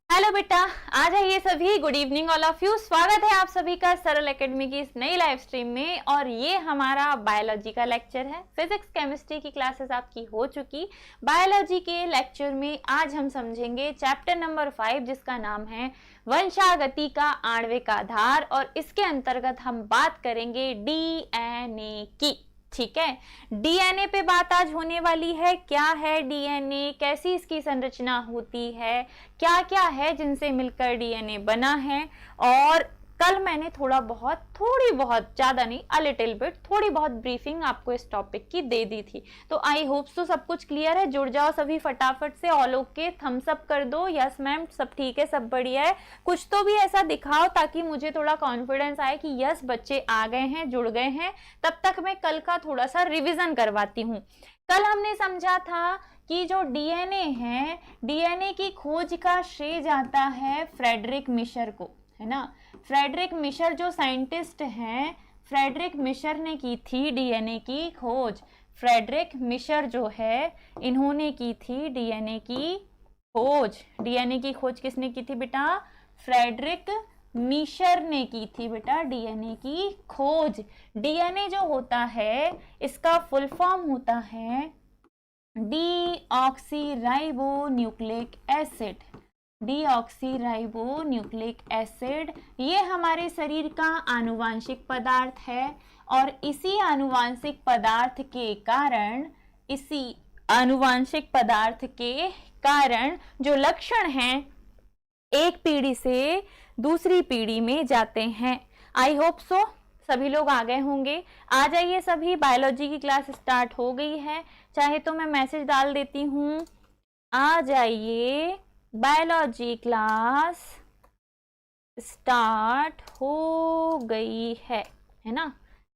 Hello बेटा, आ जाइए सभी। Good evening all of you. स्वागत है आप सभी का सरल एकेडमी की इस नई लाइव स्ट्रीम में। और ये हमारा बायोलॉजी का लेक्चर है। फिजिक्स केमिस्ट्री की क्लासेस आपकी हो चुकी। बायोलॉजी के लेक्चर में आज हम समझेंगे चैप्टर नंबर 5 जिसका नाम है वंशागति का आणविक आधार। और इसके अंतर्गत हम बात करेंगे डीएनए की। ठीक है, डीएनए पे बात आज होने वाली है। क्या है डीएनए, कैसी इसकी संरचना होती है, क्या क्या है जिनसे मिलकर डीएनए बना है। और कल मैंने थोड़ी बहुत ज्यादा नहीं, अ लिटिल बिट, थोड़ी बहुत ब्रीफिंग आपको इस टॉपिक की दे दी थी। तो आई होप सो सब कुछ क्लियर है। जुड़ जाओ सभी फटाफट से। ऑल ओके, थम्स अप कर दो। यस मैम, सब ठीक है, सब बढ़िया है। कुछ तो भी ऐसा दिखाओ ताकि मुझे थोड़ा कॉन्फिडेंस आए कि यस बच्चे आ गए हैं, जुड़ गए हैं। तब तक मैं कल का थोड़ा सा रिविजन करवाती हूँ। कल हमने समझा था कि जो डीएनए है, डीएनए की खोज का श्रेय जाता है फ्रेडरिक मिशर को, है ना। फ्रेडरिक मिशर जो साइंटिस्ट हैं, फ्रेडरिक मिशर ने की थी डीएनए की खोज। फ्रेडरिक मिशर जो है, इन्होंने की थी डीएनए की खोज। डीएनए की खोज किसने की थी बेटा? फ्रेडरिक मिशर ने की थी बेटा डीएनए की खोज। डीएनए जो होता है, इसका फुल फॉर्म होता है deoxyribo nucleic acid. Deoxyribo nucleic acid ये हमारे शरीर का आनुवांशिक पदार्थ है। और इसी आनुवांशिक पदार्थ के कारण, इसी आनुवांशिक पदार्थ के कारण जो लक्षण हैं एक पीढ़ी से दूसरी पीढ़ी में जाते हैं। आई होप सो सभी लोग आ गए होंगे। आ जाइए सभी, बायोलॉजी की क्लास स्टार्ट हो गई है। चाहे तो मैं मैसेज डाल देती हूँ, आ जाइए, बायोलॉजी क्लास स्टार्ट हो गई है ना।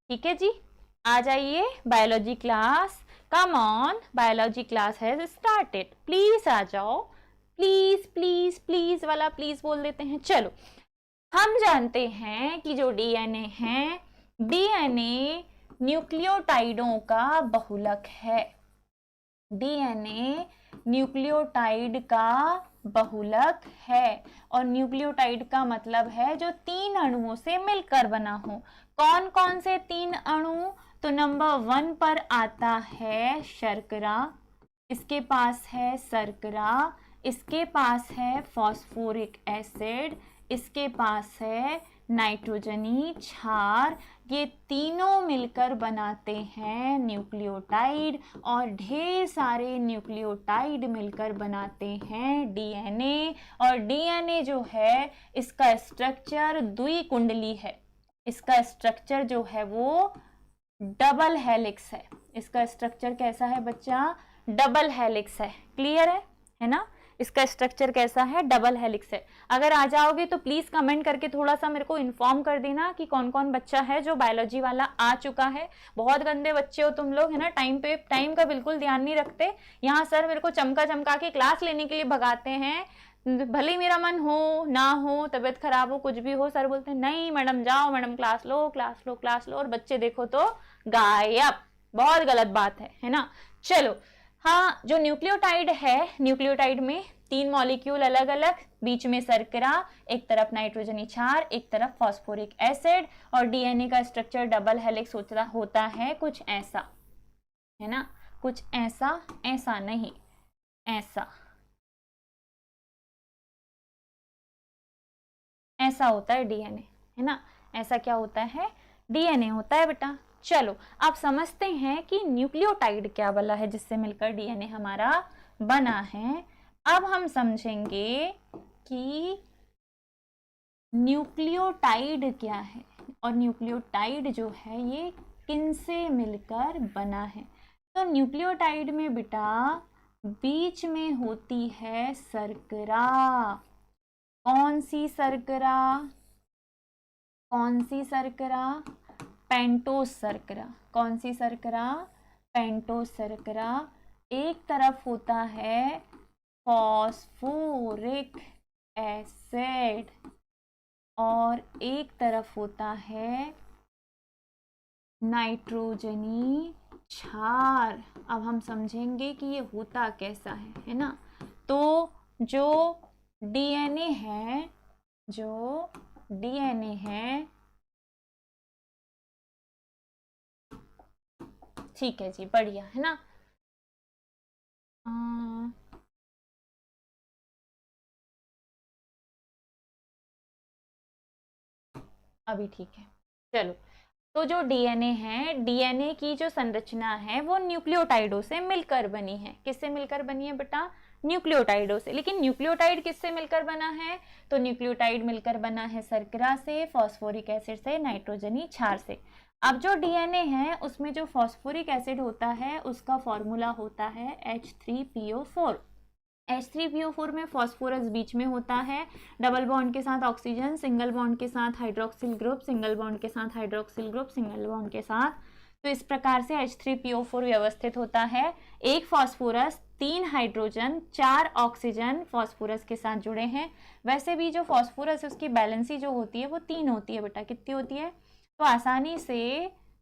ठीक है जी, आ जाइए, biology class, come on, biology class has started. Please आ जाओ, प्लीज प्लीज प्लीज वाला प्लीज बोल देते हैं। चलो, हम जानते हैं कि जो डीएनए है, डीएनए न्यूक्लियोटाइडों का बहुलक है। डीएनए न्यूक्लियोटाइड का बहुलक है। और न्यूक्लियोटाइड का मतलब है जो 3 अणुओं से मिलकर बना हो। कौन कौन से 3 अणु? तो नंबर 1 पर आता है शर्करा, इसके पास है शर्करा, इसके पास है फॉस्फोरिक एसिड, इसके पास है नाइट्रोजनी क्षार। ये तीनों मिलकर बनाते हैं न्यूक्लियोटाइड। और ढेर सारे न्यूक्लियोटाइड मिलकर बनाते हैं डीएनए। और डीएनए जो है, इसका स्ट्रक्चर द्विकुंडली है। इसका स्ट्रक्चर जो है वो डबल हेलिक्स है। इसका स्ट्रक्चर कैसा है बच्चा? डबल हेलिक्स है। क्लियर है ना। इसका स्ट्रक्चर कैसा है? डबल हेलिक्स है। अगर आ जाओगे तो प्लीज कमेंट करके थोड़ा सा मेरे को इन्फॉर्म कर देना कि कौन कौन बच्चा है जो बायोलॉजी वाला आ चुका है। बहुत गंदे बच्चे हो तुम लोग, है ना। टाइम का बिल्कुल ध्यान नहीं रखते। यहाँ सर मेरे को चमका चमका के क्लास लेने के लिए भगाते हैं। भले मेरा मन हो ना हो, तबीयत खराब हो, कुछ भी हो, सर बोलते हैं नहीं मैडम जाओ, मैडम क्लास लो क्लास लो क्लास लो। और बच्चे देखो तो गायब। बहुत गलत बात है ना। चलो, हाँ, जो न्यूक्लियोटाइड है, न्यूक्लियोटाइड में 3 मॉलिक्यूल अलग अलग, बीच में शर्करा, एक तरफ नाइट्रोजनी क्षार, एक तरफ फॉस्फोरिक एसिड। और डीएनए का स्ट्रक्चर डबल हेलिक्स होता है कुछ ऐसा, है ना। कुछ ऐसा, ऐसा नहीं, ऐसा, ऐसा होता है डीएनए, है ना। ऐसा क्या होता है? डीएनए होता है बेटा। चलो, आप समझते हैं कि न्यूक्लियोटाइड क्या वाला है जिससे मिलकर डीएनए हमारा बना है। अब हम समझेंगे कि न्यूक्लियोटाइड क्या है और न्यूक्लियोटाइड जो है ये किनसे मिलकर बना है। तो न्यूक्लियोटाइड में बेटा बीच में होती है शर्करा। कौन सी शर्करा? कौन सी शर्करा? पेंटोस शर्करा। कौन सी शर्करा? पेंटोस शर्करा। एक तरफ होता है फॉस्फोरिक एसिड और एक तरफ होता है नाइट्रोजनी क्षार। अब हम समझेंगे कि ये होता कैसा है ना। तो जो डीएनए है, जो डीएनए है, ठीक है जी, बढ़िया है ना। अभी ठीक है, चलो। तो जो डीएनए है, डीएनए की जो संरचना है वो न्यूक्लियोटाइडों से मिलकर बनी है। किससे मिलकर बनी है बेटा? न्यूक्लियोटाइडों से। लेकिन न्यूक्लियोटाइड किससे मिलकर बना है? तो न्यूक्लियोटाइड मिलकर बना है शर्करा से, फॉस्फोरिक एसिड से, नाइट्रोजनी क्षार से। अब जो डीएनए है उसमें जो फॉस्फोरिक एसिड होता है उसका फॉर्मूला होता है H3PO4। H3PO4 में फॉस्फोरस बीच में होता है, डबल बॉन्ड के साथ ऑक्सीजन, सिंगल बॉन्ड के साथ हाइड्रोक्सिल ग्रुप, सिंगल बॉन्ड के साथ हाइड्रोक्सिल ग्रुप, सिंगल बॉन्ड के साथ। तो इस प्रकार से H3PO4 व्यवस्थित होता है। एक फॉस्फोरस, 3 हाइड्रोजन, 4 ऑक्सीजन फॉस्फोरस के साथ जुड़े हैं। वैसे भी जो फॉस्फोरस है उसकी बैलेंसी जो होती है वो 3 होती है बेटा। कितनी होती है? तो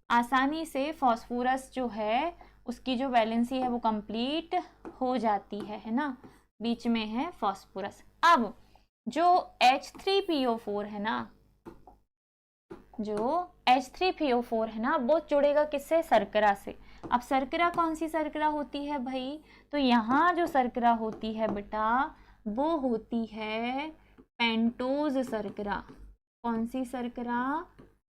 आसानी से फॉस्फोरस जो है उसकी जो वैलेंसी है वो कंप्लीट हो जाती है ना। बीच में है फॉस्फोरस। अब जो H3PO4 है ना, जो H3PO4 है ना वो जुड़ेगा किससे? शर्करा से। अब शर्करा कौन सी शर्करा होती है भाई? तो यहाँ जो शर्करा होती है बेटा वो होती है पेंटोज शर्करा। कौन सी शर्करा?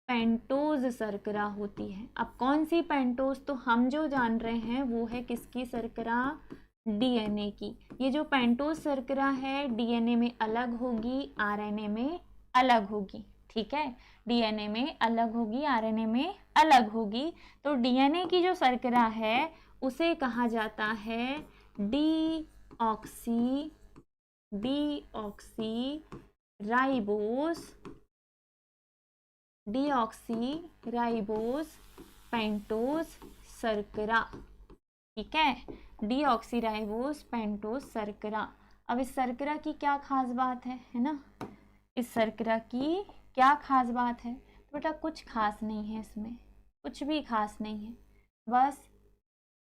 पेंटोज शर्करा होती है। अब कौन सी पेंटोज? तो हम जो जान रहे हैं वो है किसकी शर्करा? डीएनए की। ये जो पेंटोज शर्करा है डीएनए में अलग होगी, आरएनए में अलग होगी। ठीक है, डीएनए में अलग होगी, आरएनए में अलग होगी। तो डीएनए की जो शर्करा है उसे कहा जाता है डीऑक्सी राइबोस पेंटोज शर्करा। ठीक है, डीऑक्सीराइबोस पेंटोज शर्करा। अब इस शर्करा की क्या खास बात है ना? इस शर्करा की क्या खास बात है? तो बेटा कुछ खास नहीं है, इसमें कुछ भी खास नहीं है। बस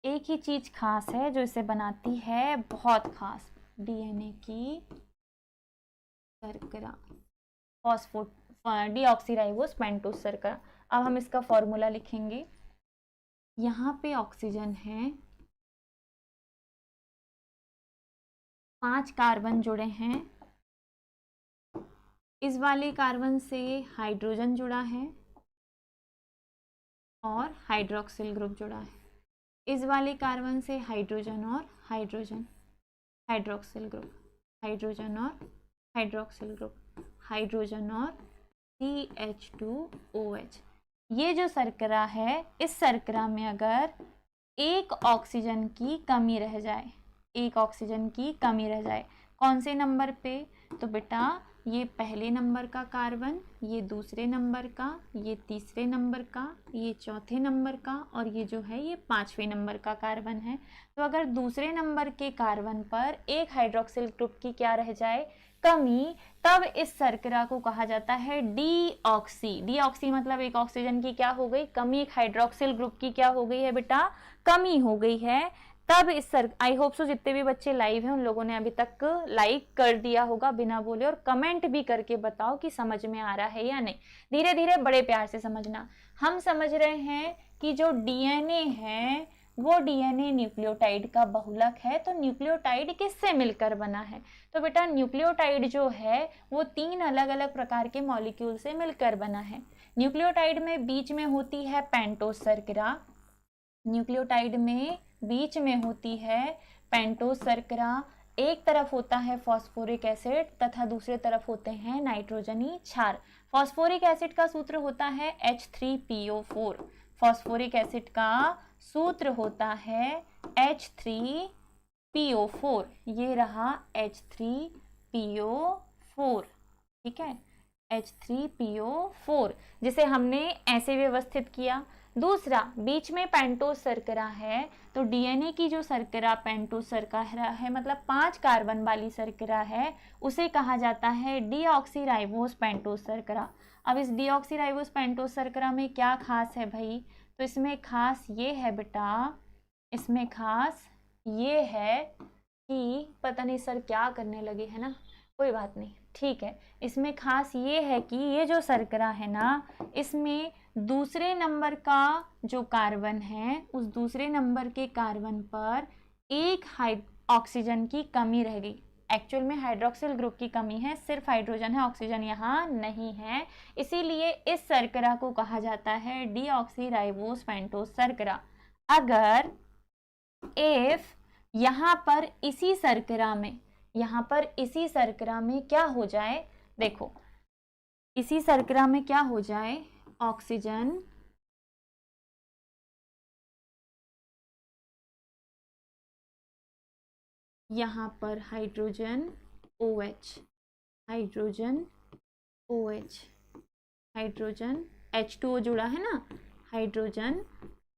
एक ही चीज खास है जो इसे बनाती है बहुत खास, डीएनए की शर्करा, फॉस्फोट डीऑक्सीराइबोस पेंटोज शर्करा। अब हम इसका फॉर्मूला लिखेंगे। यहाँ पे ऑक्सीजन है, 5 कार्बन जुड़े हैं, इस वाले कार्बन से हाइड्रोजन जुड़ा है और हाइड्रोक्सिल ग्रुप जुड़ा है। इस वाले कार्बन से हाइड्रोजन और हाइड्रोजन, हाइड्रोक्सिल ग्रुप, हाइड्रोजन और हाइड्रोक्सिल ग्रुप, हाइड्रोजन और CH2OH। ये जो शर्करा है, इस शर्करा में अगर एक ऑक्सीजन की कमी रह जाए, एक ऑक्सीजन की कमी रह जाए, कौन से नंबर पे? तो बेटा ये पहले नंबर का कार्बन, ये दूसरे नंबर का, ये तीसरे नंबर का, ये चौथे नंबर का और ये जो है ये 5वें नंबर का कार्बन है। तो अगर दूसरे नंबर के कार्बन पर एक हाइड्रोक्सिल ग्रुप की क्या रह जाए? कमी, तब इस शर्करा को कहा जाता है डीऑक्सी। डीऑक्सी मतलब एक ऑक्सीजन की क्या हो गई? कमी, एक हाइड्रोक्सिल ग्रुप की क्या हो गई है बेटा? कमी हो गई है। तब इस आई होप सो जितने भी बच्चे लाइव हैं उन लोगों ने अभी तक लाइक कर दिया होगा बिना बोले, और कमेंट भी करके बताओ कि समझ में आ रहा है या नहीं। धीरे धीरे बड़े प्यार से समझना। हम समझ रहे हैं कि जो डीएनए है वो डीएनए न्यूक्लियोटाइड का बहुलक है। तो न्यूक्लियोटाइड किससे मिलकर बना है? तो बेटा न्यूक्लियोटाइड जो है वो 3 अलग अलग प्रकार के मॉलिक्यूल से मिलकर बना है। न्यूक्लियोटाइड में बीच में होती है पेंटोज शर्करा, न्यूक्लियोटाइड में बीच में होती है पेंटोज शर्करा। एक तरफ होता है फॉस्फोरिक एसिड तथा दूसरे तरफ होते हैं नाइट्रोजनी क्षार। फॉस्फोरिक एसिड का सूत्र होता है H3PO4। फॉस्फोरिक एसिड का सूत्र होता है H3PO4। ये रहा H3PO4। ठीक है, H3PO4 जिसे हमने ऐसे व्यवस्थित किया। दूसरा, बीच में पेंटोज शर्करा है, तो डीएनए की जो शर्करा पेंटोज शर्करा है मतलब 5 कार्बन वाली शर्करा है, उसे कहा जाता है डीऑक्सीराइबोस पेंटोज शर्करा। अब इस डीऑक्सीराइबोस पेंटोज शर्करा में क्या खास है भाई? तो इसमें खास ये है बेटा, इसमें खास ये है कि पता नहीं सर क्या करने लगे है ना, कोई बात नहीं, ठीक है। इसमें खास ये है कि ये जो शर्करा है ना, इसमें दूसरे नंबर का जो कार्बन है, उस दूसरे नंबर के कार्बन पर एक ऑक्सीजन की कमी रह गई। एक्चुअल में हाइड्रोक्सिल ग्रुप की कमी है, सिर्फ हाइड्रोजन है, ऑक्सीजन यहाँ नहीं है। इसीलिए इस शर्करा को कहा जाता है डीऑक्सीराइबोस पेंटोस शर्करा। अगर इफ यहाँ पर इसी शर्करा में, यहाँ पर इसी शर्करा में क्या हो जाए, देखो इसी शर्करा में क्या हो जाए, ऑक्सीजन यहाँ पर hydrogen OH, hydrogen OH, hydrogen H2O जुड़ा है ना, हाइड्रोजन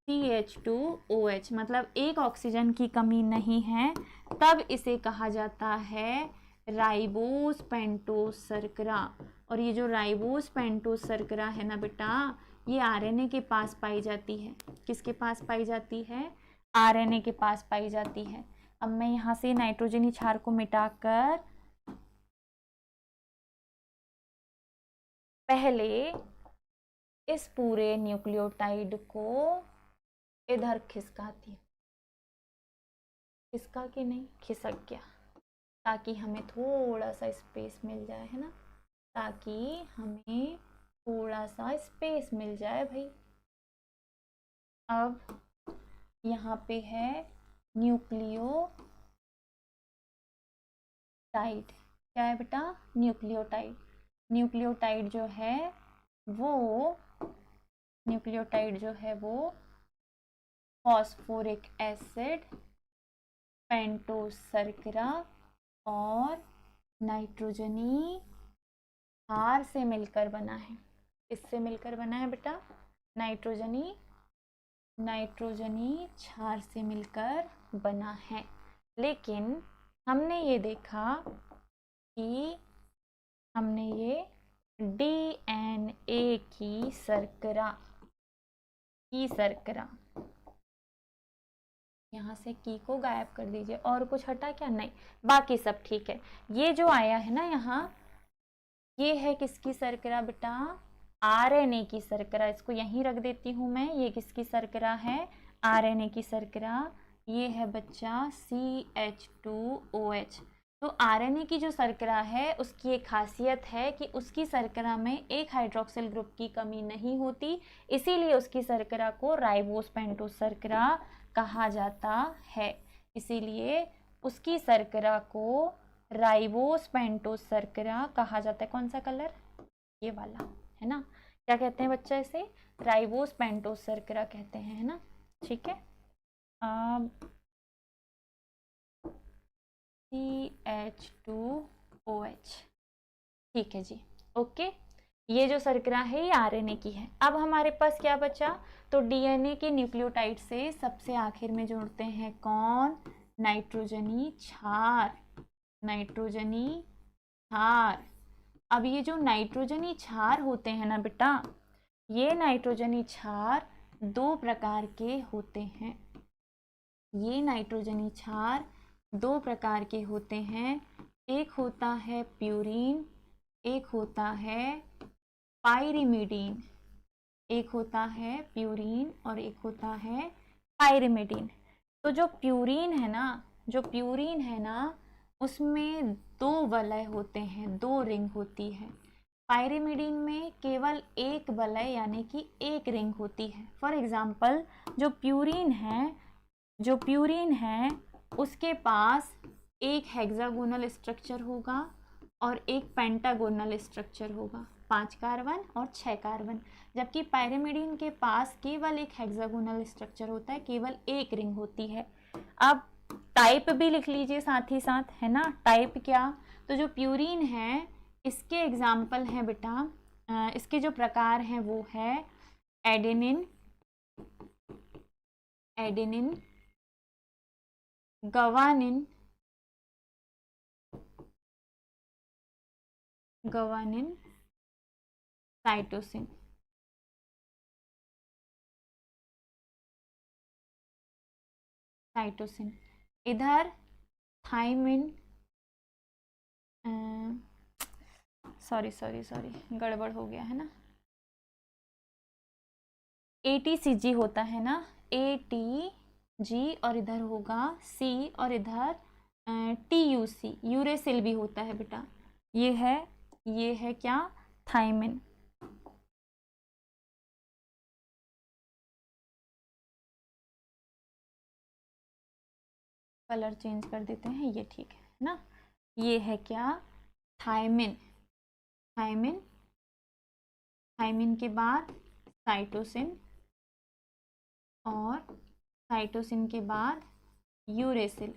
CH2OH, मतलब एक ऑक्सीजन की कमी नहीं है, तब इसे कहा जाता है राइबोस पेंटोस शर्करा। और ये जो राइबोस पेंटोस शर्करा है ना बेटा, ये आरएनए के पास पाई जाती है। किसके पास पाई जाती है? आरएनए के पास पाई जाती है। अब मैं यहाँ से नाइट्रोजनी क्षार को मिटाकर पहले इस पूरे न्यूक्लियोटाइड को इधर खिसकाती हूँ। खिसका के नहीं, खिसक गया, ताकि हमें थोड़ा सा स्पेस मिल जाए, है ना, ताकि हमें थोड़ा सा स्पेस मिल जाए भाई। अब यहाँ पे है न्यूक्लियोटाइड। क्या है बेटा? न्यूक्लियोटाइड। न्यूक्लियोटाइड जो है वो, न्यूक्लियोटाइड जो है वो फॉस्फोरिक एसिड, पेंटोस शर्करा और नाइट्रोजनी क्षार से मिलकर बना है। इससे मिलकर बना है बेटा, नाइट्रोजनी क्षार से मिलकर बना है। लेकिन हमने ये देखा कि हमने ये DNA की शर्करा, यहाँ से की को गायब कर दीजिए। और कुछ हटा क्या? नहीं, बाकी सब ठीक है। ये जो आया है ना यहाँ, ये है किसकी शर्करा बेटा? आरएनए की शर्करा। इसको यहीं रख देती हूँ मैं। ये किसकी शर्करा है? आरएनए की शर्करा। ये है बच्चा CH2OH। तो आरएनए की जो शर्करा है उसकी एक खासियत है कि उसकी शर्करा में एक हाइड्रोक्सिल ग्रुप की कमी नहीं होती, इसीलिए उसकी शर्करा को राइबोस पेंटोस शर्करा कहा जाता है। इसीलिए उसकी शर्करा को राइबोस पेंटोस शर्करा कहा जाता है। कौन सा कलर? ये वाला, है ना। क्या कहते हैं बच्चा? इसे राइबोस पेंटोस शर्करा कहते हैं, है ना। ठीक है। अब CH2OH, ठीक है जी, ओके। ये जो शर्करा है ये आरएनए की है। अब हमारे पास क्या बचा? तो डीएनए के न्यूक्लियोटाइड से सबसे आखिर में जोड़ते हैं कौन? नाइट्रोजनी क्षार। नाइट्रोजनी क्षार। अब ये जो नाइट्रोजनी क्षार होते हैं ना बेटा, ये नाइट्रोजनी क्षार दो प्रकार के होते हैं। ये नाइट्रोजनी क्षार दो प्रकार के होते हैं। एक होता है प्यूरीन, एक होता है पाइरिमिडीन। एक होता है प्यूरीन और एक होता है पाइरिमिडीन। तो जो प्यूरीन है ना, उसमें दो वलय होते हैं, दो रिंग होती है। पाइरिमिडीन में केवल एक वलय यानी कि एक रिंग होती है। फॉर एग्जाम्पल जो प्यूरीन है उसके पास एक हेक्सागोनल स्ट्रक्चर होगा और एक पेंटागोनल स्ट्रक्चर होगा, 5 कार्बन और 6 कार्बन। जबकि पाइरिमिडीन के पास केवल एक हेक्सागोनल स्ट्रक्चर होता है, केवल एक रिंग होती है। अब टाइप भी लिख लीजिए साथ ही साथ, है ना। टाइप क्या? तो जो प्यूरीन है इसके एग्जाम्पल हैं बेटा, इसके जो प्रकार हैं वो है एडेनिन, गवानिन, साइटोसिन। इधर थाइमिन, सॉरी सॉरी सॉरी, गड़बड़ हो गया है ना। ATCG होता है ना, ATG और इधर होगा C और इधर TUC, यूरेसिल भी होता है बेटा। ये है क्या, थायमिन। कलर चेंज कर देते हैं, ये ठीक है ना। ये है क्या, थायमिन। थायमिन, थायमिन के बाद साइटोसिन, और साइटोसिन के बाद यूरेसिल।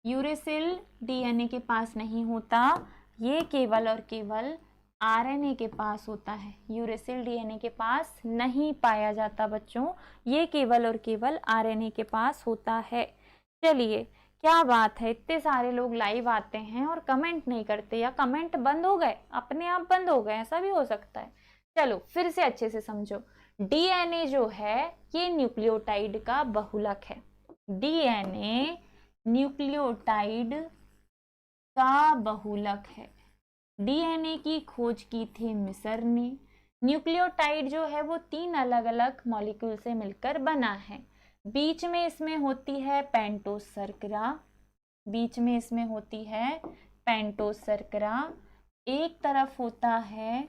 यूरेसिल डीएनए के पास नहीं होता, ये केवल और केवल आरएनए के पास होता है। यूरेसिल डीएनए के पास नहीं पाया जाता बच्चों, ये केवल और केवल आरएनए के पास होता है। चलिए, क्या बात है, इतने सारे लोग लाइव आते हैं और कमेंट नहीं करते, या कमेंट बंद हो गए, अपने आप बंद हो गए, ऐसा भी हो सकता है। चलो फिर से अच्छे से समझो, डीएनए जो है ये न्यूक्लियोटाइड का बहुलक है। डीएनए न्यूक्लियोटाइड का बहुलक है। डीएनए की खोज की थी मिस्र ने। न्यूक्लियोटाइड जो है वो 3 अलग अलग मॉलिक्यूल से मिलकर बना है। बीच में इसमें होती है पेंटोस शर्करा, बीच में इसमें होती है पेंटोस शर्करा। एक तरफ होता है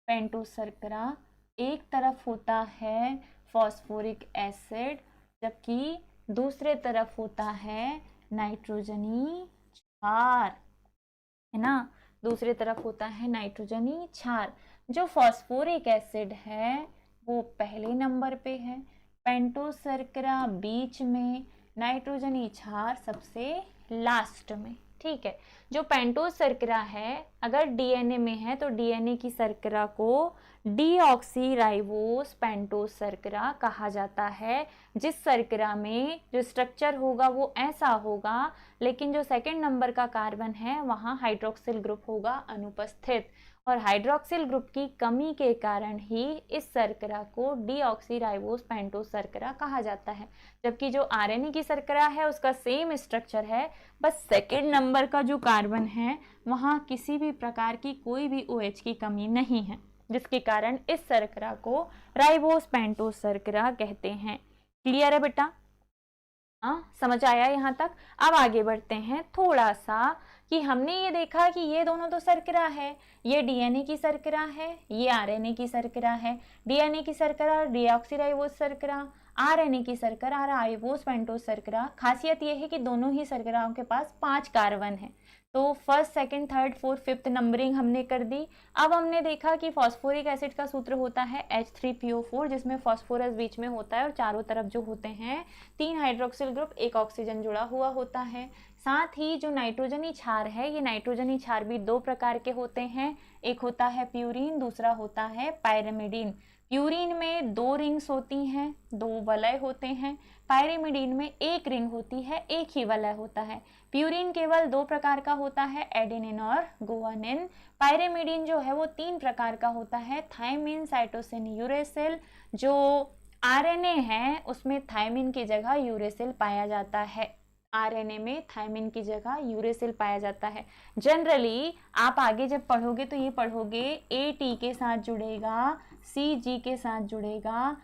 पेंटोस शर्करा, एक तरफ होता है फॉस्फोरिक एसिड, जबकि दूसरे तरफ होता है नाइट्रोजनी क्षार, है ना। दूसरे तरफ होता है नाइट्रोजनी क्षार। जो फॉस्फोरिक एसिड है वो पहले नंबर पे है, पेंटोस शर्करा बीच में, नाइट्रोजनी क्षार सबसे लास्ट में। ठीक है, जो पेंटोस शर्करा है अगर डीएनए में है तो डीएनए की शर्करा को डीऑक्सीराइबोस पेंटोस शर्करा कहा जाता है। जिस शर्करा में जो स्ट्रक्चर होगा वो ऐसा होगा, लेकिन जो सेकंड नंबर का कार्बन है वहाँ हाइड्रोक्सिल ग्रुप होगा अनुपस्थित, और हाइड्रोक्सिल ग्रुप की कमी के कारण ही इस शर्करा को डीऑक्सीराइबोस पेंटोस शर्करा कहा जाता है। जबकि जो आरएनए की शर्करा है उसका सेम स्ट्रक्चर है, बस सेकेंड नंबर का जो कार्बन है वहाँ किसी भी प्रकार की कोई भी OH की कमी नहीं है, जिसके कारण इस शर्करा को राइबोस पेंटोस शर्करा कहते हैं। क्लियर है बेटा? समझ आया यहाँ तक? अब आगे बढ़ते हैं थोड़ा सा, कि हमने ये देखा कि ये दोनों तो शर्करा है, ये डीएनए की शर्करा है, ये आरएनए की शर्करा है। डीएनए की शर्करा डीऑक्सीराइबोस शर्करा, आरएनए की शर्करा राइबोस पेंटोस शर्करा। खासियत ये है कि दोनों ही शर्कराओं के पास 5 कार्बन है। तो first, second, third, fourth, fifth numbering हमने कर दी। अब हमने देखा कि फॉस्फोरिक एसिड का सूत्र होता है H3PO4, जिसमें फॉस्फोरस बीच में होता है और चारों तरफ जो होते हैं 3 हाइड्रोक्सिल ग्रुप, 1 ऑक्सीजन जुड़ा हुआ होता है। साथ ही जो नाइट्रोजनी क्षार है, ये नाइट्रोजनी क्षार भी 2 प्रकार के होते हैं, एक होता है प्यूरीन, दूसरा होता है पायरिमिडीन। प्यूरीन में 2 रिंग्स होती हैं, 2 वलय होते हैं। पायरिमिडीन में 1 रिंग होती है, 1 ही वलय होता है। प्यूरीन केवल 2 प्रकार का होता है, एडेनिन और गुआनिन। पायरिमिडीन जो है वो 3 प्रकार का होता है, थायमिन, साइटोसिन, यूरेसिल। जो आरएनए है उसमें थायमिन की जगह यूरेसिल पाया जाता है, आरएनए में थायमिन की जगह यूरेसिल पाया जाता है। जनरली आप आगे जब पढ़ोगे तो ये पढ़ोगे AT के साथ जुड़ेगा, CG के साथ जुड़ेगा,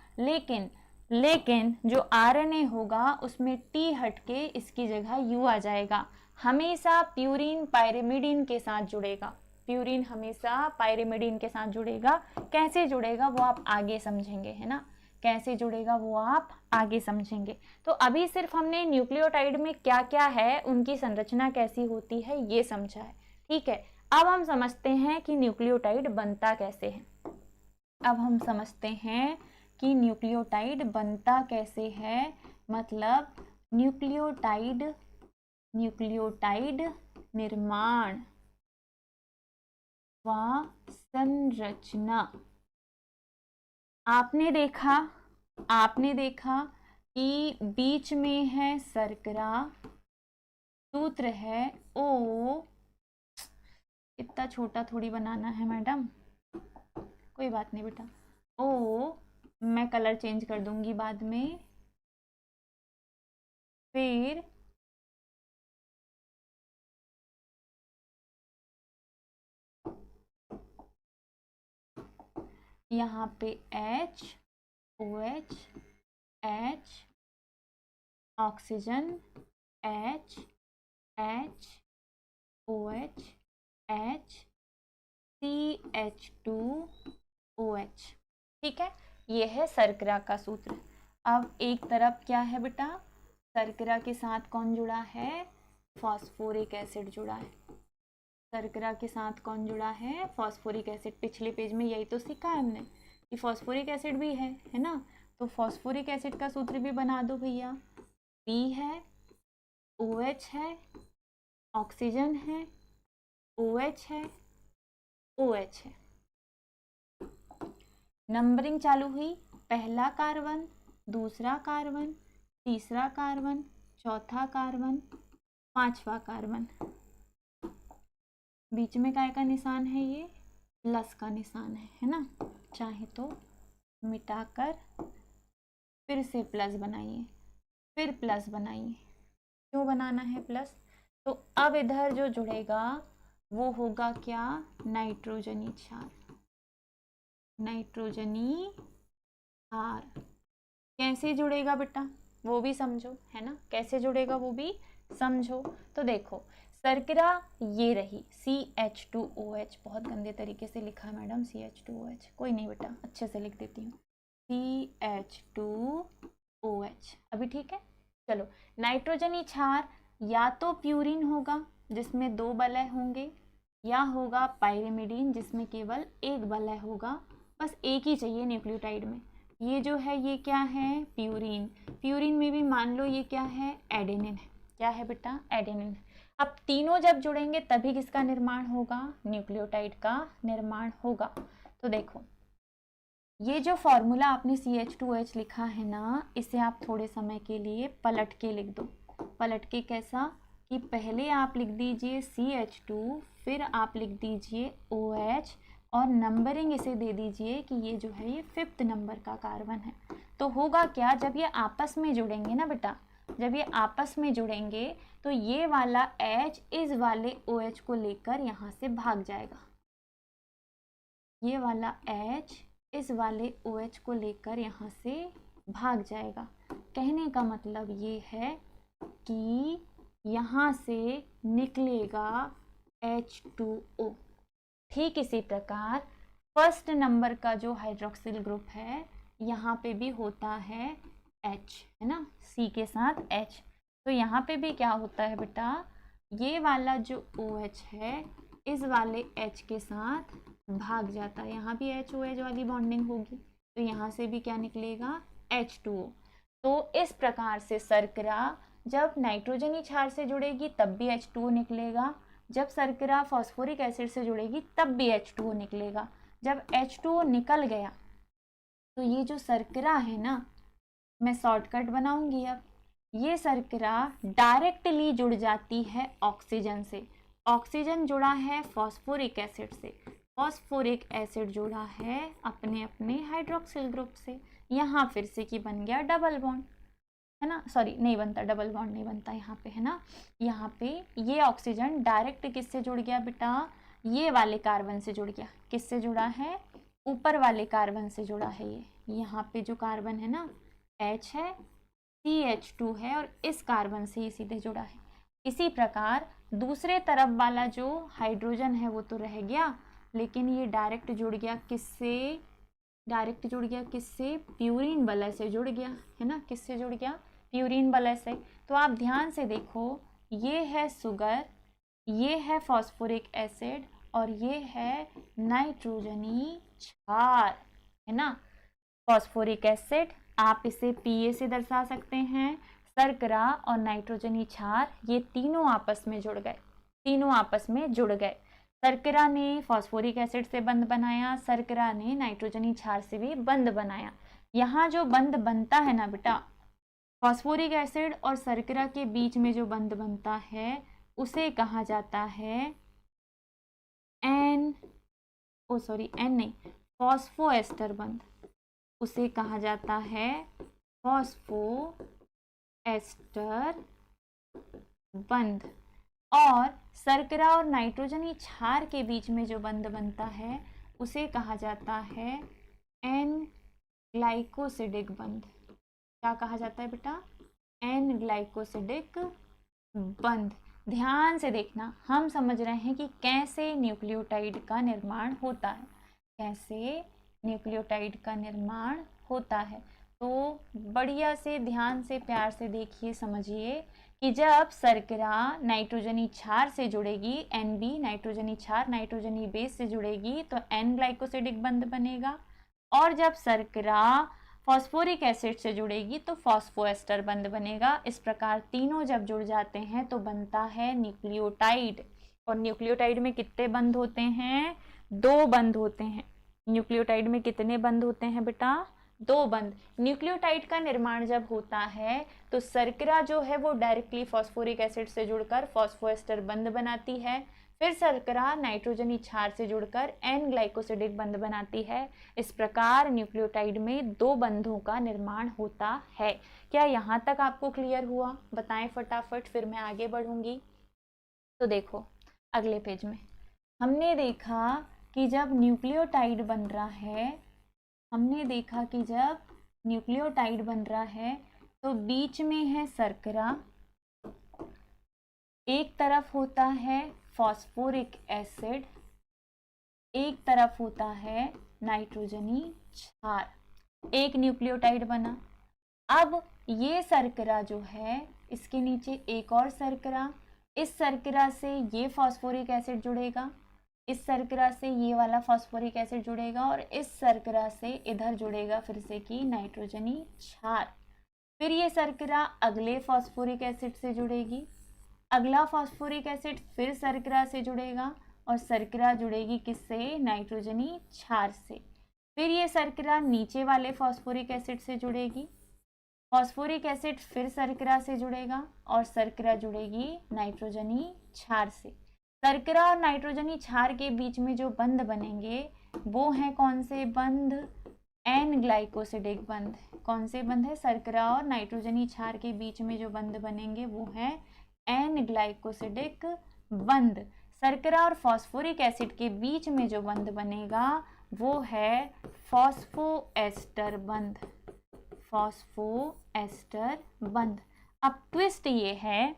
लेकिन जो आरएनए होगा उसमें T हट के इसकी जगह U आ जाएगा। हमेशा प्यूरीन पायरिमिडीन के साथ जुड़ेगा, प्यूरीन हमेशा पायरिमिडीन के साथ जुड़ेगा। कैसे जुड़ेगा वो आप आगे समझेंगे, है ना, कैसे जुड़ेगा वो आप आगे समझेंगे। तो अभी सिर्फ हमने न्यूक्लियोटाइड में क्या क्या है, उनकी संरचना कैसी होती है ये समझा है। ठीक है, अब हम समझते हैं कि न्यूक्लियोटाइड बनता कैसे है। अब हम समझते हैं कि न्यूक्लियोटाइड बनता कैसे है, मतलब न्यूक्लियोटाइड निर्माण व संरचना। आपने देखा कि बीच में है शर्करा, सूत्र है O। इतना छोटा थोड़ी बनाना है मैडम, कोई बात नहीं बेटा। O मैं कलर चेंज कर दूंगी बाद में। फिर यहाँ पे H, OH, H, oxygen, H, H, OH, H, CH2OH। ठीक है, ये है शर्करा का सूत्र। अब एक तरफ क्या है बेटा, शर्करा के साथ कौन जुड़ा है, फॉस्फोरिक एसिड जुड़ा है। शर्करा के साथ कौन जुड़ा है, फॉस्फोरिक एसिड। पिछले पेज में यही तो सीखा है हमने कि फॉस्फोरिक एसिड भी है ना। तो फॉस्फोरिक एसिड का सूत्र भी बना दो भैया, P है, OH है, ऑक्सीजन है, OH है, OH है। नंबरिंग चालू हुई, पहला कार्बन, दूसरा कार्बन, तीसरा कार्बन, चौथा कार्बन, पांचवा कार्बन। बीच में काय का निशान है, ये प्लस का निशान है ना। चाहे तो मिटाकर फिर से प्लस बनाइए, फिर प्लस बनाइए। क्यों बनाना है प्लस, तो अब इधर जो जुड़ेगा वो होगा क्या, नाइट्रोजनी क्षार। नाइट्रोजनी क्षार कैसे जुड़ेगा बेटा, वो भी समझो, है ना। कैसे जुड़ेगा वो भी समझो। तो देखो, शर्करा ये रही CH2OH, बहुत गंदे तरीके से लिखा है मैडम CH2OH, कोई नहीं बेटा, अच्छे से लिख देती हूँ CH2OH। अभी ठीक है। चलो, नाइट्रोजनी क्षार या तो प्यूरिन होगा जिसमें 2 वलय होंगे, या होगा पाइरिमिडीन जिसमें केवल 1 वलय होगा। बस एक ही चाहिए न्यूक्लियोटाइड में। ये जो है ये क्या है, प्यूरिन। प्यूरिन में भी मान लो ये क्या है, एडेनिन है। क्या है बेटा, एडेनिन। अब तीनों जब जुड़ेंगे तभी किसका निर्माण होगा, न्यूक्लियोटाइड का निर्माण होगा। तो देखो, ये जो फॉर्मूला आपने CH2OH लिखा है ना, इसे आप थोड़े समय के लिए पलट के लिख दो। पलट के कैसा, कि पहले आप लिख दीजिए CH2, फिर आप लिख दीजिए OH, और नंबरिंग इसे दे दीजिए कि ये जो है ये 5th नंबर का कार्बन है। तो होगा क्या, जब ये आपस में जुड़ेंगे ना बेटा, जब ये आपस में जुड़ेंगे तो ये वाला H इस वाले OH को लेकर यहाँ से भाग जाएगा। ये वाला H इस वाले OH को लेकर यहाँ से भाग जाएगा। कहने का मतलब ये है कि यहाँ से निकलेगा H2O। ठीक इसी प्रकार फर्स्ट नंबर का जो हाइड्रोक्सिल ग्रुप है, यहाँ पे भी होता है H, है ना, C के साथ H। तो यहाँ पे भी क्या होता है बेटा, ये वाला जो OH है इस वाले H के साथ भाग जाता है। यहाँ भी HOH वाली बॉन्डिंग होगी, तो यहाँ से भी क्या निकलेगा, H2O। तो इस प्रकार से शर्करा जब नाइट्रोजनी क्षार से जुड़ेगी तब भी H2O निकलेगा, जब शर्करा फॉस्फोरिक एसिड से जुड़ेगी तब भी H2O निकलेगा। जब H2O निकल गया तो ये जो शर्करा है ना, मैं शॉर्टकट बनाऊंगी। अब ये शर्करा डायरेक्टली जुड़ जाती है ऑक्सीजन से। ऑक्सीजन जुड़ा है फॉस्फोरिक एसिड से, फॉस्फोरिक एसिड जुड़ा है अपने अपने हाइड्रोक्सिल ग्रुप से। यहाँ फिर से कि बन गया डबल बॉन्ड, है ना, सॉरी नहीं बनता, डबल बॉन्ड नहीं बनता यहाँ पे, है ना। यहाँ पे ये ऑक्सीजन डायरेक्ट किससे जुड़ गया बेटा, ये वाले कार्बन से जुड़ गया। किससे जुड़ा है, ऊपर वाले कार्बन से जुड़ा है। ये यहाँ पे जो कार्बन है ना, H है, CH2 है, और इस कार्बन से ही सीधे जुड़ा है। इसी प्रकार दूसरे तरफ वाला जो हाइड्रोजन है वो तो रह गया, लेकिन ये डायरेक्ट जुड़ गया किससे, डायरेक्ट जुड़ गया किससे, प्यूरिन वलय से जुड़ गया, है ना। किससे जुड़ गया, प्यूरिन वलय से। तो आप ध्यान से देखो, ये है सुगर, ये है फॉस्फोरिक एसिड, और ये है नाइट्रोजनी क्षार, है ना। फॉस्फोरिक एसिड आप इसे Pa से दर्शा सकते हैं। शर्करा और नाइट्रोजनी क्षार ये तीनों आपस में जुड़ गए, तीनों आपस में जुड़ गए। शर्करा ने फॉस्फोरिक एसिड से बंध बनाया, शर्करा ने नाइट्रोजनी क्षार से भी बंध बनाया। यहाँ जो बंध बनता है ना बेटा, फॉस्फोरिक एसिड और शर्करा के बीच में जो बंध बनता है उसे कहा जाता है फॉस्फोएस्टर बंध। उसे कहा जाता है फॉस्फोएस्टर बंध। और शर्करा और नाइट्रोजनी क्षार के बीच में जो बंध बनता है उसे कहा जाता है एन ग्लाइकोसिडिक बंध। क्या कहा जाता है बेटा? एन ग्लाइकोसिडिक बंध। ध्यान से देखना, हम समझ रहे हैं कि कैसे न्यूक्लियोटाइड का निर्माण होता है, कैसे न्यूक्लियोटाइड का निर्माण होता है। तो बढ़िया से ध्यान से प्यार से देखिए, समझिए कि जब शर्करा नाइट्रोजनी क्षार से जुड़ेगी, NB नाइट्रोजनी क्षार नाइट्रोजनी बेस से जुड़ेगी तो N ग्लाइकोसिडिक बंध बनेगा, और जब शर्करा फॉस्फोरिक एसिड से जुड़ेगी तो फॉस्फोएस्टर बंध बनेगा। इस प्रकार तीनों जब जुड़ जाते हैं तो बनता है न्यूक्लियोटाइड। और न्यूक्लियोटाइड में कितने बंध होते हैं? 2 बंध होते हैं। न्यूक्लियोटाइड में कितने बंध होते हैं बेटा? 2 बंध। न्यूक्लियोटाइड का निर्माण जब होता है तो शर्करा जो है वो डायरेक्टली फॉस्फोरिक एसिड से जुड़कर फॉस्फोएस्टर बंध बनाती है, फिर शर्करा नाइट्रोजनी क्षार से जुड़कर N ग्लाइकोसिडिक बंध बनाती है। इस प्रकार न्यूक्लियोटाइड में 2 बंधों का निर्माण होता है। क्या यहाँ तक आपको क्लियर हुआ? बताएं फटाफट, फिर मैं आगे बढ़ूंगी। तो देखो अगले पेज में हमने देखा कि जब न्यूक्लियोटाइड बन रहा है, हमने देखा कि जब न्यूक्लियोटाइड बन रहा है तो बीच में है शर्करा, एक तरफ होता है फॉस्फोरिक एसिड, एक तरफ होता है नाइट्रोजनी क्षार। एक न्यूक्लियोटाइड बना। अब ये शर्करा जो है, इसके नीचे एक और शर्करा, इस शर्करा से ये फॉस्फोरिक एसिड जुड़ेगा, इस शर्करा से ये वाला फॉस्फोरिक एसिड जुड़ेगा, और इस शर्करा से इधर जुड़ेगा फिर से कि नाइट्रोजनी क्षार। फिर ये शर्करा अगले फॉस्फोरिक एसिड से जुड़ेगी, अगला फॉस्फोरिक एसिड फिर शर्करा से जुड़ेगा, और शर्करा जुड़ेगी किससे? नाइट्रोजनी क्षार से। फिर ये शर्करा नीचे वाले फॉस्फोरिक एसिड से जुड़ेगी, फॉस्फोरिक एसिड फिर शर्करा से जुड़ेगा, और शर्करा जुड़ेगी नाइट्रोजनी क्षार से। शर्करा और नाइट्रोजनी क्षार के बीच में जो बंध बनेंगे वो हैं कौन से बंध? N ग्लाइकोसिडिक बंध। कौन से बंध है? शर्करा और नाइट्रोजनी क्षार के बीच में जो बंध बनेंगे वो है N ग्लाइकोसिडिक बंध। शर्करा और फॉस्फोरिक एसिड के बीच में जो बंध बनेगा वो है फॉस्फोएस्टर बंध, फॉस्फोएस्टर बंध। अब ट्विस्ट ये है,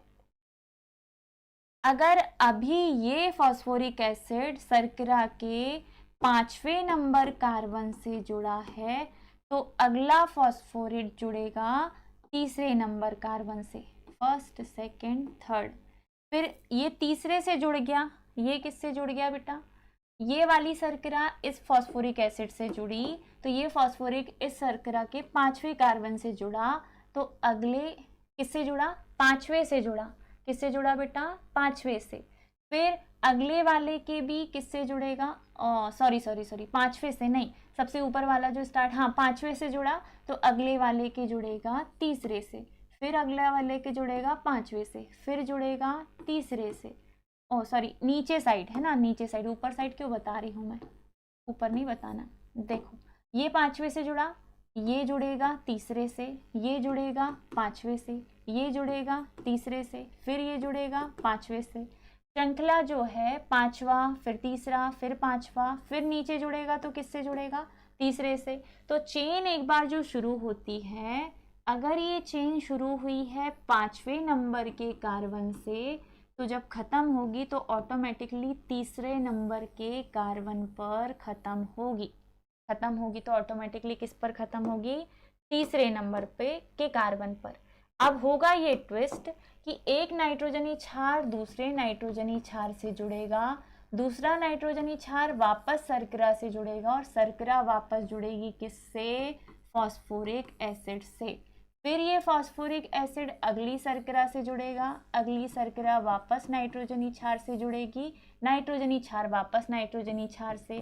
अगर अभी ये फॉस्फोरिक एसिड शर्करा के 5वें नंबर कार्बन से जुड़ा है तो अगला फॉस्फोरेट जुड़ेगा 3रे नंबर कार्बन से, फर्स्ट सेकंड थर्ड। फिर ये तीसरे से जुड़ गया, ये किससे जुड़ गया बेटा? ये वाली शर्करा इस फॉस्फोरिक एसिड से जुड़ी तो ये फॉस्फोरिक इस शर्करा के 5वें कार्बन से जुड़ा, तो अगले किससे जुड़ा? 5वें से जुड़ा। किससे जुड़ा बेटा? 5वें से। फिर अगले वाले के भी किससे जुड़ेगा? सॉरी 5वें से नहीं, सबसे ऊपर वाला जो स्टार्ट, हाँ 5वें से जुड़ा तो अगले वाले के जुड़ेगा 3रे से, फिर अगले वाले के जुड़ेगा 5वें से, फिर जुड़ेगा 3रे से। सॉरी नीचे साइड है ना, नीचे साइड, ऊपर साइड क्यों बता रही हूँ मैं? ऊपर नहीं बताना। देखो ये 5वें से जुड़ा, ये जुड़ेगा 3रे से, ये जुड़ेगा 5वें से, ये जुड़ेगा 3रे से, फिर ये जुड़ेगा 5वें से। श्रृंखला जो है 5वां, फिर 3रा, फिर 5वां, फिर नीचे जुड़ेगा तो किससे जुड़ेगा? 3रे से। तो चेन एक बार जो शुरू होती है, अगर ये चेन शुरू हुई है 5वें नंबर के कार्बन से, तो जब खत्म होगी तो ऑटोमेटिकली 3रे नंबर के कार्बन पर खत्म होगी। खत्म होगी तो ऑटोमेटिकली किस पर खत्म होगी? 3रे नंबर पे के कार्बन पर। अब होगा ये ट्विस्ट कि एक नाइट्रोजनी क्षार दूसरे नाइट्रोजनी क्षार से जुड़ेगा, दूसरा नाइट्रोजनी क्षार वापस शर्करा से जुड़ेगा, और शर्करा वापस जुड़ेगी किससे? फॉस्फोरिक एसिड से। फिर ये फॉस्फोरिक एसिड अगली शर्करा से जुड़ेगा, अगली शर्करा वापस नाइट्रोजनी क्षार से जुड़ेगी, नाइट्रोजनी क्षार वापस नाइट्रोजनी क्षार से,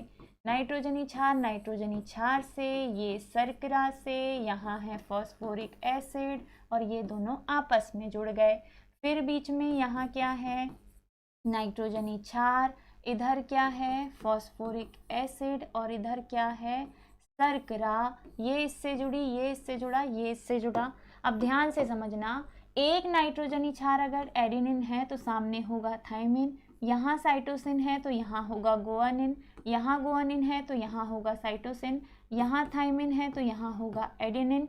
नाइट्रोजनी क्षार से, ये शर्करा से, यहाँ है फॉस्फोरिक एसिड, और ये दोनों आपस में जुड़ गए। फिर बीच में यहाँ क्या है? नाइट्रोजनी क्षार, इधर क्या है? फॉस्फोरिक एसिड, और इधर क्या है? शर्करा। ये इससे जुड़ी, ये इससे जुड़ा, ये इससे जुड़ा। अब ध्यान से समझना, एक नाइट्रोजनी क्षार अगर एडेनिन है तो सामने होगा थाइमिन, यहाँ साइटोसिन है तो यहाँ होगा गुआनिन, यहाँ गुआनिन है तो यहाँ होगा साइटोसिन, यहाँ थायमिन है तो यहाँ होगा एडेनिन।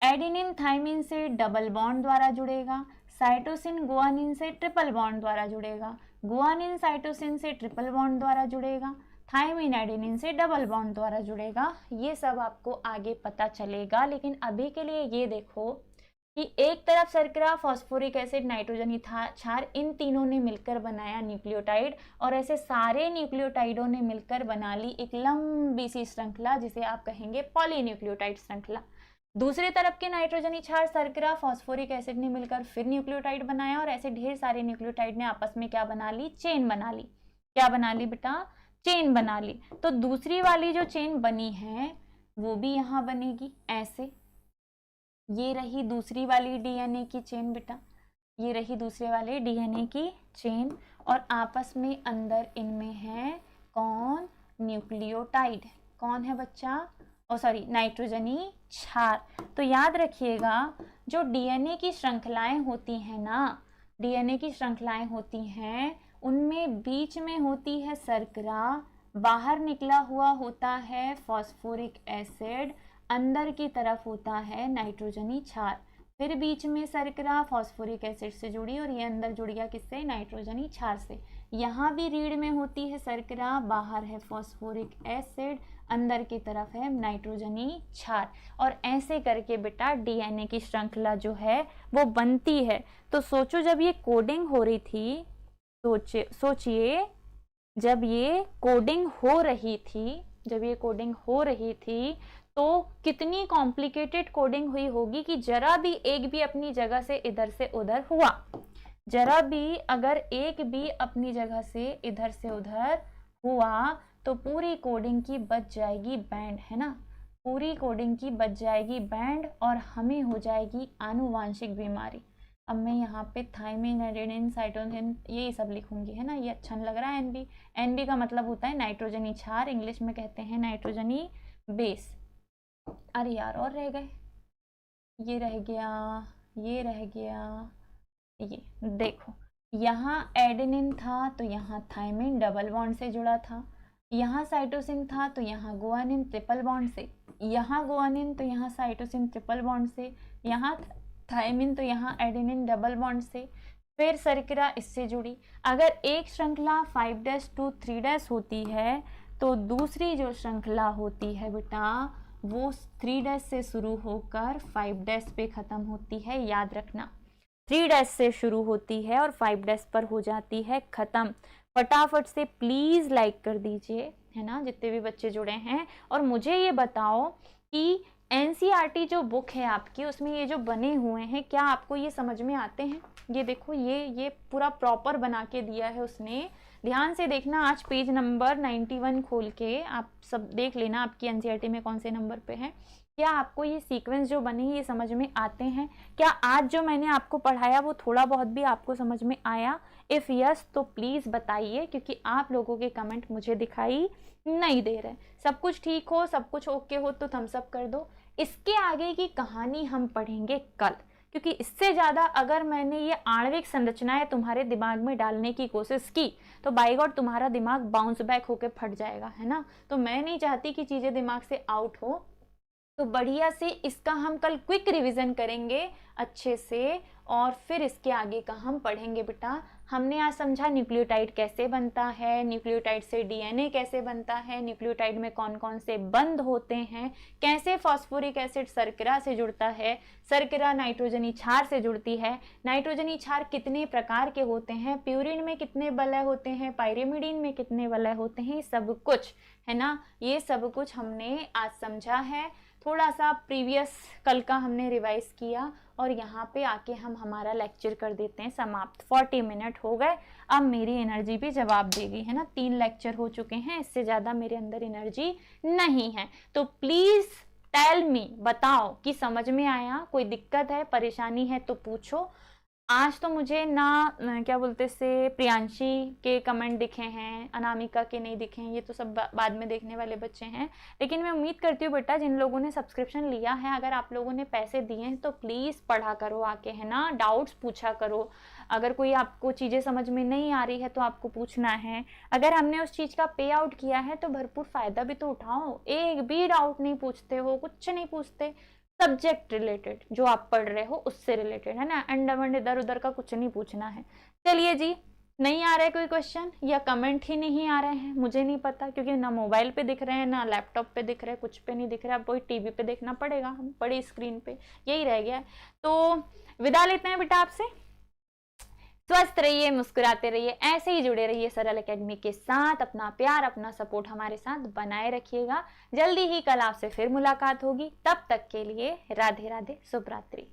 एडेनिन थायमिन से डबल बॉन्ड द्वारा जुड़ेगा, साइटोसिन गुआनिन से ट्रिपल बॉन्ड द्वारा जुड़ेगा, गुआनिन साइटोसिन से ट्रिपल बॉन्ड द्वारा जुड़ेगा, थायमिन एडेनिन से डबल बॉन्ड द्वारा जुड़ेगा। ये सब आपको आगे पता चलेगा, लेकिन अभी के लिए ये देखो कि एक तरफ शर्करा, फॉस्फोरिक एसिड, नाइट्रोजन क्षार, इन तीनों ने मिलकर बनाया न्यूक्लियोटाइड, और ऐसे सारे न्यूक्लियोटाइडों ने मिलकर बना ली एक लंबी सी श्रृंखला जिसे आप कहेंगे पॉलीन्यूक्लियोटाइड श्रृंखला। दूसरी तरफ के नाइट्रोजनी क्षार, शर्करा, फॉस्फोरिक एसिड ने मिलकर फिर न्यूक्लियोटाइड बनाया, और ऐसे ढेर सारे न्यूक्लियोटाइड ने आपस में क्या बना ली? चेन बना ली। क्या बना ली बेटा? चेन बना ली। तो दूसरी वाली जो चेन बनी है वो भी यहाँ बनेगी ऐसे। ये रही दूसरी वाली डीएनए की चेन बेटा, ये रही दूसरे वाले डीएनए की चेन, और आपस में अंदर इनमें है कौन? न्यूक्लियोटाइड। कौन है बच्चा? सॉरी, नाइट्रोजनी क्षार। तो याद रखिएगा, जो डीएनए की श्रृंखलाएं होती हैं ना, डीएनए की श्रृंखलाएं होती हैं, उनमें बीच में होती है शर्करा, बाहर निकला हुआ होता है फॉस्फोरिक एसिड, अंदर की तरफ होता है नाइट्रोजनी क्षार, फिर बीच में शर्करा फॉस्फोरिक एसिड से जुड़ी, और ये अंदर जुड़ गया किससे? नाइट्रोजनी क्षार से। यहाँ भी रीढ़ में होती है शर्करा, बाहर है फॉस्फोरिक एसिड, अंदर की तरफ है नाइट्रोजनी क्षार, और ऐसे करके बेटा डीएनए की श्रृंखला जो है वो बनती है। तो सोचो, जब ये कोडिंग हो रही थी, सोचिए जब ये कोडिंग हो रही थी, जब ये कोडिंग हो रही थी तो कितनी कॉम्प्लिकेटेड कोडिंग हुई होगी कि जरा भी एक भी अपनी जगह से इधर से उधर हुआ, जरा भी अगर एक भी अपनी जगह से इधर से उधर हुआ तो पूरी कोडिंग की बच जाएगी बैंड, है ना? पूरी कोडिंग की बच जाएगी बैंड, और हमें हो जाएगी आनुवांशिक बीमारी। अब मैं यहाँ पे थायमिन, एडेनिन, साइटोसिन ये सब लिखूंगी, है ना? ये अच्छा लग रहा है। एनबी, एनबी का मतलब होता है नाइट्रोजनी क्षार, इंग्लिश में कहते हैं नाइट्रोजनी बेस। अरे यार, और रह गए, ये रह गया, ये रह गया, ये देखो, यहाँ एडेनिन था तो यहाँ थायमिन डबल बॉन्ड से जुड़ा था, यहाँ साइटोसिन था तो यहाँ गुआनिन ट्रिपल बॉन्ड से, यहाँ गुआनिन तो यहाँ साइटोसिन ट्रिपल बॉन्ड से, यहाँ थायमिन तो यहाँ एडेनिन डबल बॉन्ड से, फिर शर्करा इससे जुड़ी। अगर एक श्रृंखला 5' to 3' होती है तो दूसरी जो श्रृंखला होती है बेटा वो 3' से शुरू होकर 5' पे ख़त्म होती है। याद रखना, 3' से शुरू होती है और 5' पर हो जाती है ख़त्म। फटाफट से प्लीज़ लाइक कर दीजिए, है ना, जितने भी बच्चे जुड़े हैं। और मुझे ये बताओ कि एनसीईआरटी जो बुक है आपकी, उसमें ये जो बने हुए हैं क्या आपको ये समझ में आते हैं? ये देखो, ये पूरा प्रॉपर बना के दिया है उसने। ध्यान से देखना, आज पेज नंबर 91 खोल के आप सब देख लेना आपकी एनसीईआरटी में कौन से नंबर पे है। क्या आपको ये सीक्वेंस जो बने हैं ये समझ में आते हैं? क्या आज जो मैंने आपको पढ़ाया वो थोड़ा बहुत भी आपको समझ में आया? इफ़ यस तो प्लीज़ बताइए, क्योंकि आप लोगों के कमेंट मुझे दिखाई नहीं दे रहे। सब कुछ ठीक हो, सब कुछ ओके हो तो थम्स अप कर दो। इसके आगे की कहानी हम पढ़ेंगे कल, क्योंकि इससे ज़्यादा अगर मैंने ये आणविक संरचनाएं तुम्हारे दिमाग में डालने की कोशिश की तो बाय गॉड तुम्हारा दिमाग बाउंस बैक होकर फट जाएगा, है ना? तो मैं नहीं चाहती कि चीज़ें दिमाग से आउट हो। तो बढ़िया से इसका हम कल क्विक रिवीजन करेंगे अच्छे से, और फिर इसके आगे का हम पढ़ेंगे बेटा। हमने आज समझा न्यूक्लियोटाइड कैसे बनता है, न्यूक्लियोटाइड से डीएनए कैसे बनता है, न्यूक्लियोटाइड में कौन कौन से बंध होते हैं, कैसे फॉस्फोरिक एसिड शर्करा से जुड़ता है, शर्करा नाइट्रोजनी क्षार से जुड़ती है, नाइट्रोजनी क्षार कितने प्रकार के होते हैं, प्यूरिन में कितने वलय होते हैं, पाइरिमिडीन में कितने वलय होते हैं, सब कुछ, है ना? ये सब कुछ हमने आज समझा है। थोड़ा सा प्रीवियस कल का हमने रिवाइज किया, और यहाँ पे आके हम हमारा लेक्चर कर देते हैं समाप्त। 40 मिनट हो गए, अब मेरी एनर्जी भी जवाब देगी, है ना? 3 लेक्चर हो चुके हैं, इससे ज़्यादा मेरे अंदर एनर्जी नहीं है। तो प्लीज़ टेल मी, बताओ कि समझ में आया, कोई दिक्कत है, परेशानी है तो पूछो। आज तो मुझे ना क्या बोलते से प्रियांशी के कमेंट दिखे हैं, अनामिका के नहीं दिखे हैं, ये तो सब बाद में देखने वाले बच्चे हैं। लेकिन मैं उम्मीद करती हूँ बेटा जिन लोगों ने सब्सक्रिप्शन लिया है, अगर आप लोगों ने पैसे दिए हैं तो प्लीज़ पढ़ा करो आके, है ना, डाउट्स पूछा करो। अगर कोई आपको चीज़ें समझ में नहीं आ रही है तो आपको पूछना है। अगर हमने उस चीज़ का पे आउट किया है तो भरपूर फ़ायदा भी तो उठाओ। एक भी डाउट नहीं पूछते हो, कुछ नहीं पूछते, सब्जेक्ट रिलेटेड जो आप पढ़ रहे हो उससे रिलेटेड, है ना, अंडा इधर उधर का कुछ नहीं पूछना है। चलिए जी, नहीं आ रहा है कोई क्वेश्चन या कमेंट ही नहीं आ रहे हैं, मुझे नहीं पता, क्योंकि ना मोबाइल पे दिख रहे हैं ना लैपटॉप पे दिख रहे हैं, कुछ पे नहीं दिख रहा है। अब वही टीवी पे देखना पड़ेगा, हम बड़ी स्क्रीन पे, यही रह गया है। तो विदा लेते हैं बेटा आपसे। स्वस्थ रहिए, मुस्कुराते रहिए, ऐसे ही जुड़े रहिए सरल एकेडमी के साथ। अपना प्यार, अपना सपोर्ट हमारे साथ बनाए रखिएगा। जल्दी ही कल आपसे फिर मुलाकात होगी, तब तक के लिए राधे राधे, शुभ रात्रि।